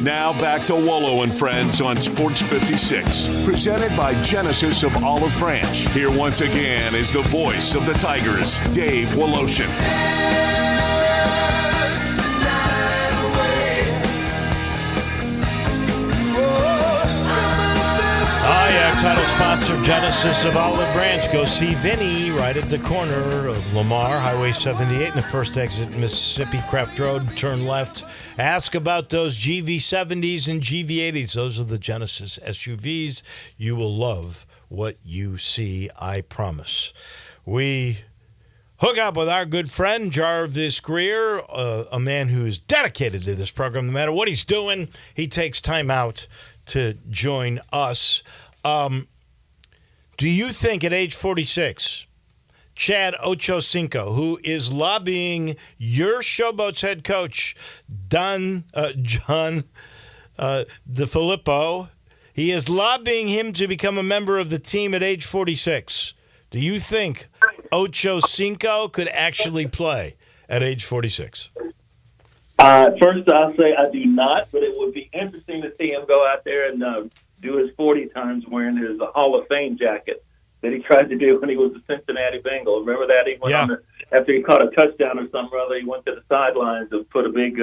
Now back to Wolo and Friends on Sports 56, presented by Genesis of Olive Branch. Here once again is the voice of the Tigers, Dave Woloshin. Title sponsor, Genesis of Olive Branch. Go see Vinny right at the corner of Lamar, Highway 78, in the first exit, Mississippi, Craft Road. Turn left. Ask about those GV70s and GV80s. Those are the Genesis SUVs. You will love what you see, I promise. We hook up with our good friend, Jarvis Greer, a man who is dedicated to this program. No matter what he's doing, he takes time out to join us. Do you think at age 46, Chad Ochocinco, who is lobbying your Showboat's head coach, John DeFilippo, he is lobbying him to become a member of the team at age 46. Do you think Ochocinco could actually play at age 46? First, I'll say I do not, but it would be interesting to see him go out there and do his 40 times wearing his Hall of Fame jacket that he tried to do when he was a Cincinnati Bengal. Remember that? He went on after he caught a touchdown or something or other, he went to the sidelines and put a big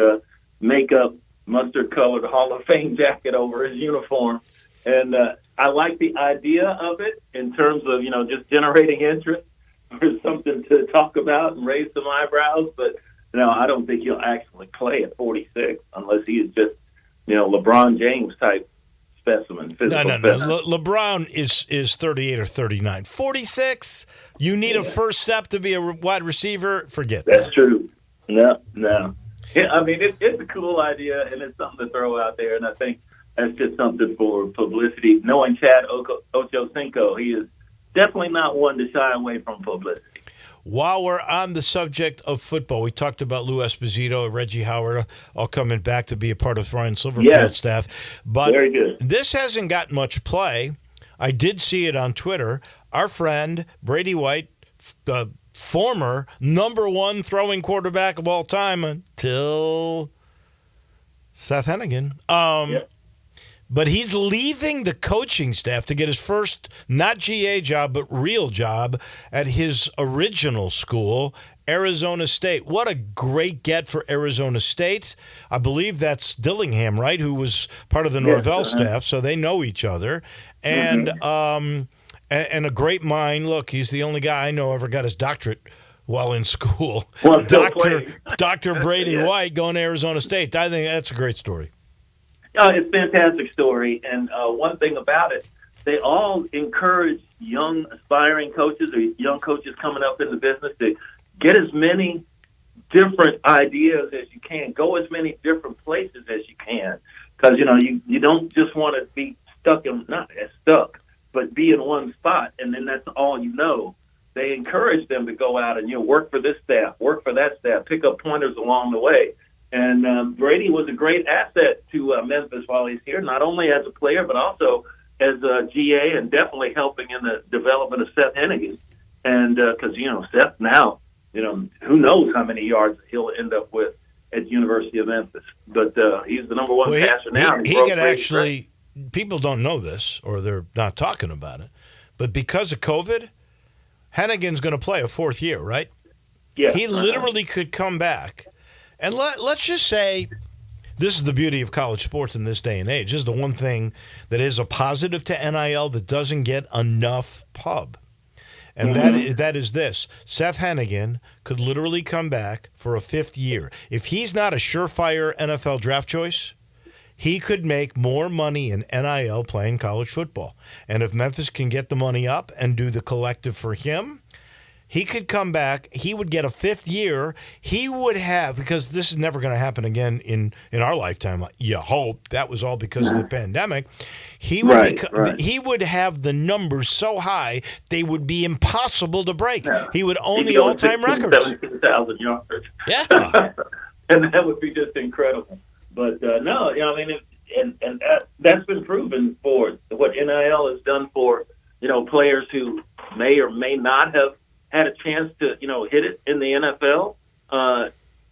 makeup, mustard-colored Hall of Fame jacket over his uniform. And I like the idea of it in terms of, just generating interest or something to talk about and raise some eyebrows. But, I don't think he'll actually play at 46 unless he is just, LeBron James type specimen. No. LeBron is 38 or 39. 46, you need a first step to be a wide receiver. Forget that. That's true. No. Yeah, I mean, it's a cool idea, and it's something to throw out there, and I think that's just something for publicity. Knowing Chad Ochocinco, he is definitely not one to shy away from publicity. While we're on the subject of football, we talked about Lou Esposito, Reggie Howard, all coming back to be a part of Ryan Silverfield's staff. But very good. This hasn't got much play. I did see it on Twitter. Our friend Brady White, the former number one throwing quarterback of all time until Seth Hennigan. But he's leaving the coaching staff to get his first, not GA job, but real job at his original school, Arizona State. What a great get for Arizona State. I believe that's Dillingham, right, who was part of the Norvell staff, so they know each other. And and a great mind. Look, he's the only guy I know ever got his doctorate while in school. Dr. Brady White going to Arizona State. I think that's a great story. It's a fantastic story, and one thing about it, they all encourage young aspiring coaches or young coaches coming up in the business to get as many different ideas as you can, go as many different places as you can, because you don't just want to be stuck, but be in one spot, and then that's all you know. They encourage them to go out and work for this staff, work for that staff, pick up pointers along the way. And Brady was a great asset to Memphis while he's here, not only as a player, but also as a GA and definitely helping in the development of Seth Hennigan. And because, Seth now, who knows how many yards he'll end up with at the University of Memphis. But he's the number one passer now. He could actually, people don't know this or they're not talking about it, but because of COVID, Hennigan's going to play a fourth year, right? Yeah. He literally could come back. And let's just say, this is the beauty of college sports in this day and age. This is the one thing that is a positive to NIL that doesn't get enough pub. And that is this. Seth Hennigan could literally come back for a fifth year. If he's not a surefire NFL draft choice, he could make more money in NIL playing college football. And if Memphis can get the money up and do the collective for him, he could come back. He would get a fifth year. He would have, because this is never going to happen again in our lifetime. You hope. That was all because of the pandemic. He would have the numbers so high they would be impossible to break. Yeah. He would own the all-time records. 17,000 yards. Yeah, and that would be just incredible. But that's been proven for what NIL has done for players who may or may not have had a chance to, hit it in the NFL.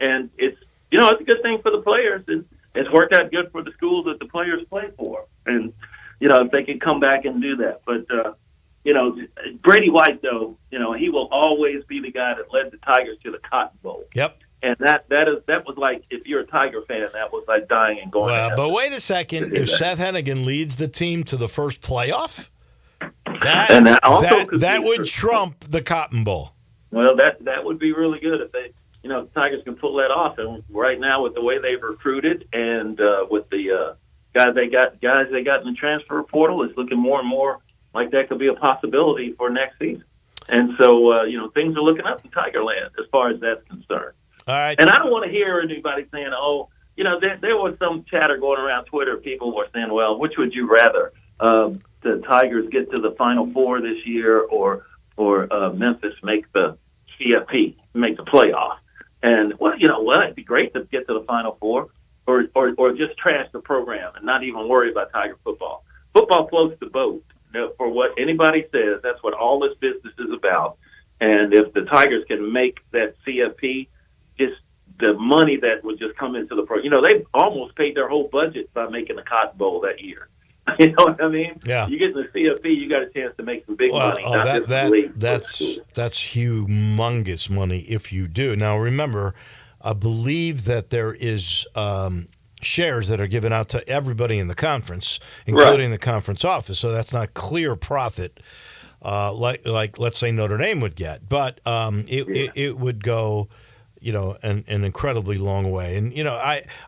And it's a good thing for the players. And it's worked out good for the schools that the players play for. And, if they can come back and do that. But, Brady White, though, he will always be the guy that led the Tigers to the Cotton Bowl. Yep. And that was like, if you're a Tiger fan, that was like dying and going. Well, but wait a second. If Seth Hennigan leads the team to the first playoff, that would trump the Cotton Bowl. Well, that would be really good if they, the Tigers can pull that off. And right now, with the way they've recruited and with the guys they got in the transfer portal, it's looking more and more like that could be a possibility for next season. And so, things are looking up in Tigerland as far as that's concerned. All right. And I don't want to hear anybody saying, there was some chatter going around Twitter. People were saying, well, which would you rather, the Tigers get to the Final Four this year or Memphis make the CFP, make the playoff? And, it'd be great to get to the Final Four or just trash the program and not even worry about Tiger football. Football floats the boat. For what anybody says, that's what all this business is about. And if the Tigers can make that CFP, just the money that would just come into the program. They almost paid their whole budget by making the Cotton Bowl that year. You know what I mean? Yeah. You get in the CFP, you got a chance to make some big money. That's humongous money if you do. Now, remember, I believe that there is shares that are given out to everybody in the conference, including the conference office. So that's not clear profit like let's say Notre Dame would get. But it would go, an incredibly long way. And,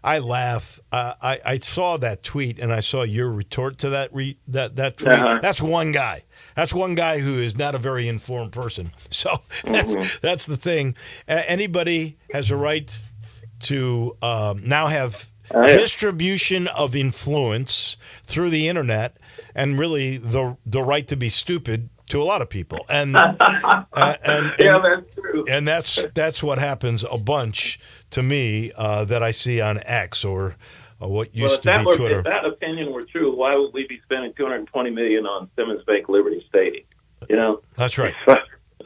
I laugh. I saw that tweet and I saw your retort to that tweet. That's one guy. That's one guy who is not a very informed person. So that's the thing. Anybody has a right to now have distribution of influence through the internet, and really the right to be stupid to a lot of people, and that's true. And that's what happens a bunch to me that I see on X or what used to be Twitter. If that opinion were true, why would we be spending $220 million on Simmons Bank Liberty Stadium? That's right.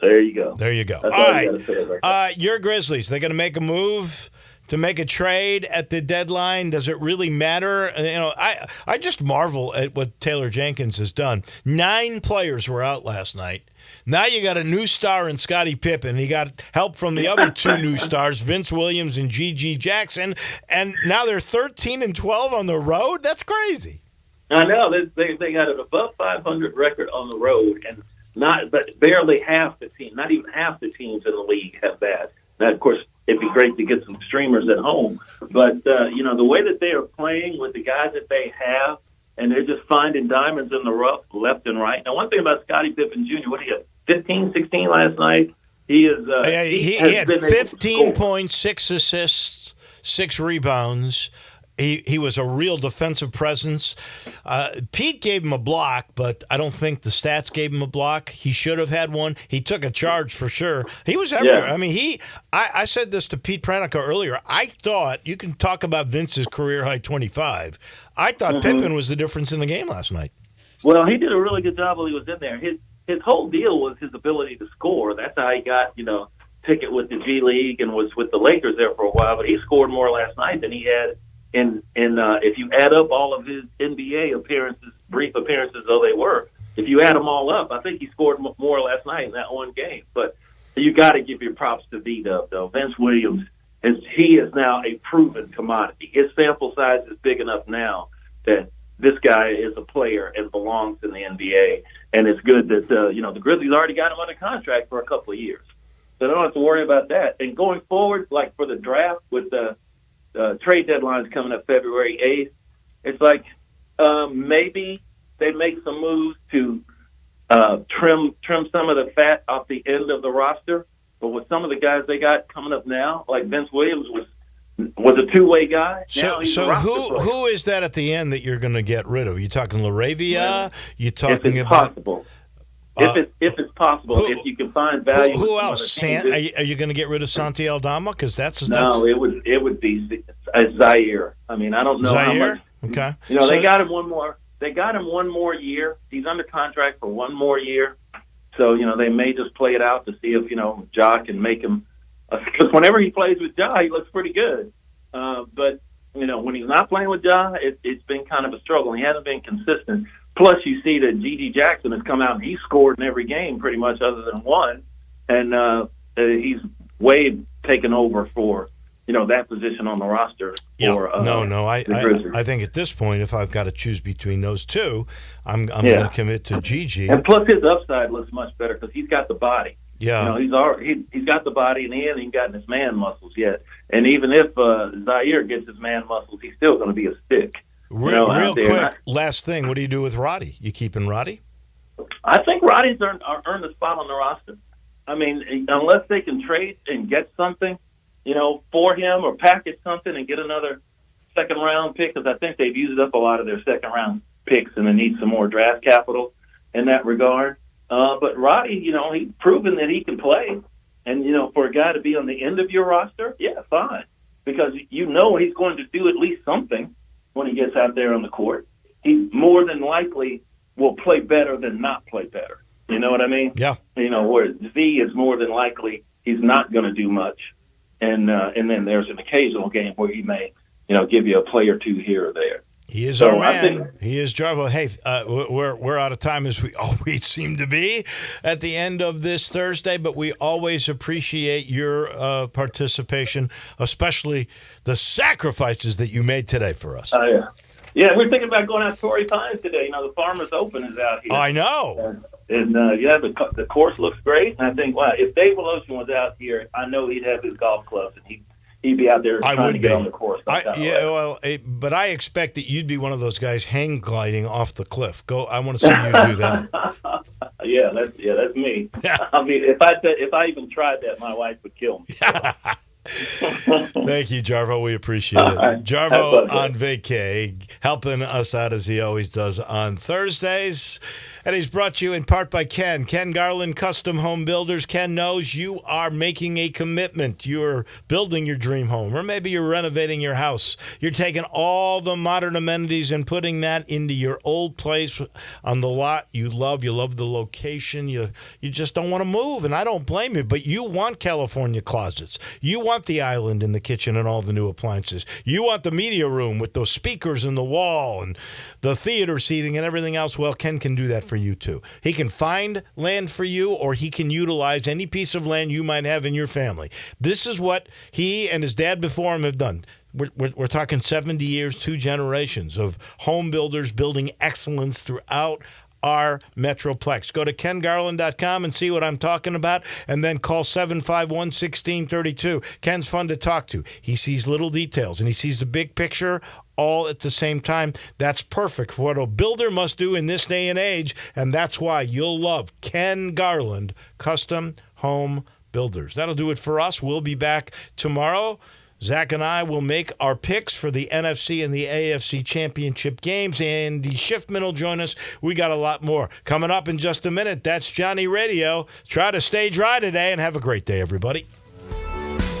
There you go. All right. Your Grizzlies, they're going to make a move to make a trade at the deadline. Does it really matter? I just marvel at what Taylor Jenkins has done. 9 players were out last night. Now you got a new star in Scottie Pippen. He got help from the other 2 new stars, Vince Williams and G.G. Jackson. And now they're 13-12 on the road? That's crazy. I know. They got an above 500 record on the road, and but barely half the team, not even half the teams in the league have that. Now, of course, it'd be great to get some streamers at home. But, the way that they are playing with the guys that they have, and they're just finding diamonds in the rough left and right. Now, one thing about Scottie Pippen Jr., what he had, 15, 16 last night? He had 15.6 assists, 6 rebounds. He was a real defensive presence. Pete gave him a block, but I don't think the stats gave him a block. He should have had one. He took a charge for sure. He was everywhere. Yeah. I mean, I said this to Pete Pranica earlier. I thought, you can talk about Vince's career high 25. I thought Pippen was the difference in the game last night. Well, he did a really good job while he was in there. His whole deal was his ability to score. That's how he got, ticket with the G League and was with the Lakers there for a while. But he scored more last night than he had in if you add up all of his NBA appearances, brief appearances though they were, if you add them all up, I think he scored more last night in that one game. But you got to give your props to V-Dub, though. Vince Williams, he is now a proven commodity. His sample size is big enough now that this guy is a player and belongs in the NBA. And it's good that, the Grizzlies already got him under contract for a couple of years. So they don't have to worry about that. And going forward, like for the draft with the trade deadlines coming up February 8th, it's like maybe they make some moves to trim some of the fat off the end of the roster. But with some of the guys they got coming up now, like Vince Williams was a two-way guy. So who is that at the end that you're going to get rid of? Are you talking LaRavia? You talking about possible? If it's possible, if you can find value. Who else? Are you going to get rid of Santi Aldama? Because that's it would be Zaire. I mean, I don't know Zaire? How much. Okay. They got him one more. They got him one more year. He's under contract for one more year. So they may just play it out to see if Ja can make him. Because whenever he plays with Ja, he looks pretty good. But when he's not playing with Ja, it's been kind of a struggle. He hasn't been consistent. Plus, you see that G.G. Jackson has come out and he's scored in every game pretty much other than one. And he's way taken over for, that position on the roster. Yeah. For, I think at this point, if I've got to choose between those two, I'm going to commit to G.G. And plus, his upside looks much better because he's got the body. Yeah. He's got the body, and he hasn't even gotten his man muscles yet. And even if Zaire gets his man muscles, he's still going to be a stick. Real quick, last thing. What do you do with Roddy? You keeping Roddy? I think Roddy's earned a spot on the roster. I mean, unless they can trade and get something, for him or package something and get another second-round pick, because I think they've used up a lot of their second-round picks and they need some more draft capital in that regard. But Roddy, he's proven that he can play. And, for a guy to be on the end of your roster, yeah, fine. Because he's going to do at least something when he gets out there on the court. He more than likely will play better than not play better. You know what I mean? Yeah. Where Z is more than likely he's not going to do much. And then there's an occasional game where he may, give you a play or two here or there. He is our man. He is Jarvo. Hey, we're out of time as we always seem to be at the end of this Thursday, but we always appreciate your participation, especially the sacrifices that you made today for us. Yeah, we're thinking about going out to Torrey Pines today. The Farmers Open is out here. I know. The course looks great. And I think, wow, if Dave Woloshin was out here, I know he'd have his golf clubs and he'd be out there trying to get on the course. But I expect that you'd be one of those guys hang gliding off the cliff. I want to see you do that. That's me. I mean, if I even tried that, my wife would kill me. Thank you, Jarvo. We appreciate it. Right. Jarvo on vacay, helping us out as he always does on Thursdays. And he's brought to you in part by Ken Garland Custom Home Builders. Ken knows you are making a commitment. You're building your dream home, or maybe you're renovating your house. You're taking all the modern amenities and putting that into your old place on the lot you love. You love the location. You just don't want to move, and I don't blame you, but you want California closets. You want the island in the kitchen and all the new appliances. You want the media room with those speakers in the wall and the theater seating and everything else. Well, Ken can do that for you too. He can find land for you, or he can utilize any piece of land you might have in your family. This is what he and his dad before him have done. We're talking 70 years, 2 generations of home builders building excellence throughout our Metroplex. Go to kengarland.com and see what I'm talking about, and then call 751-1632. Ken's fun to talk to. He sees little details, and he sees the big picture all at the same time. That's perfect for what a builder must do in this day and age, and that's why you'll love Ken Garland Custom Home Builders. That'll do it for us. We'll be back tomorrow. Zach and I will make our picks for the NFC and the AFC championship games, and the Schiffman will join us. We got a lot more coming up in just a minute. That's Johnny Radio. Try to stay dry today, and have a great day, everybody.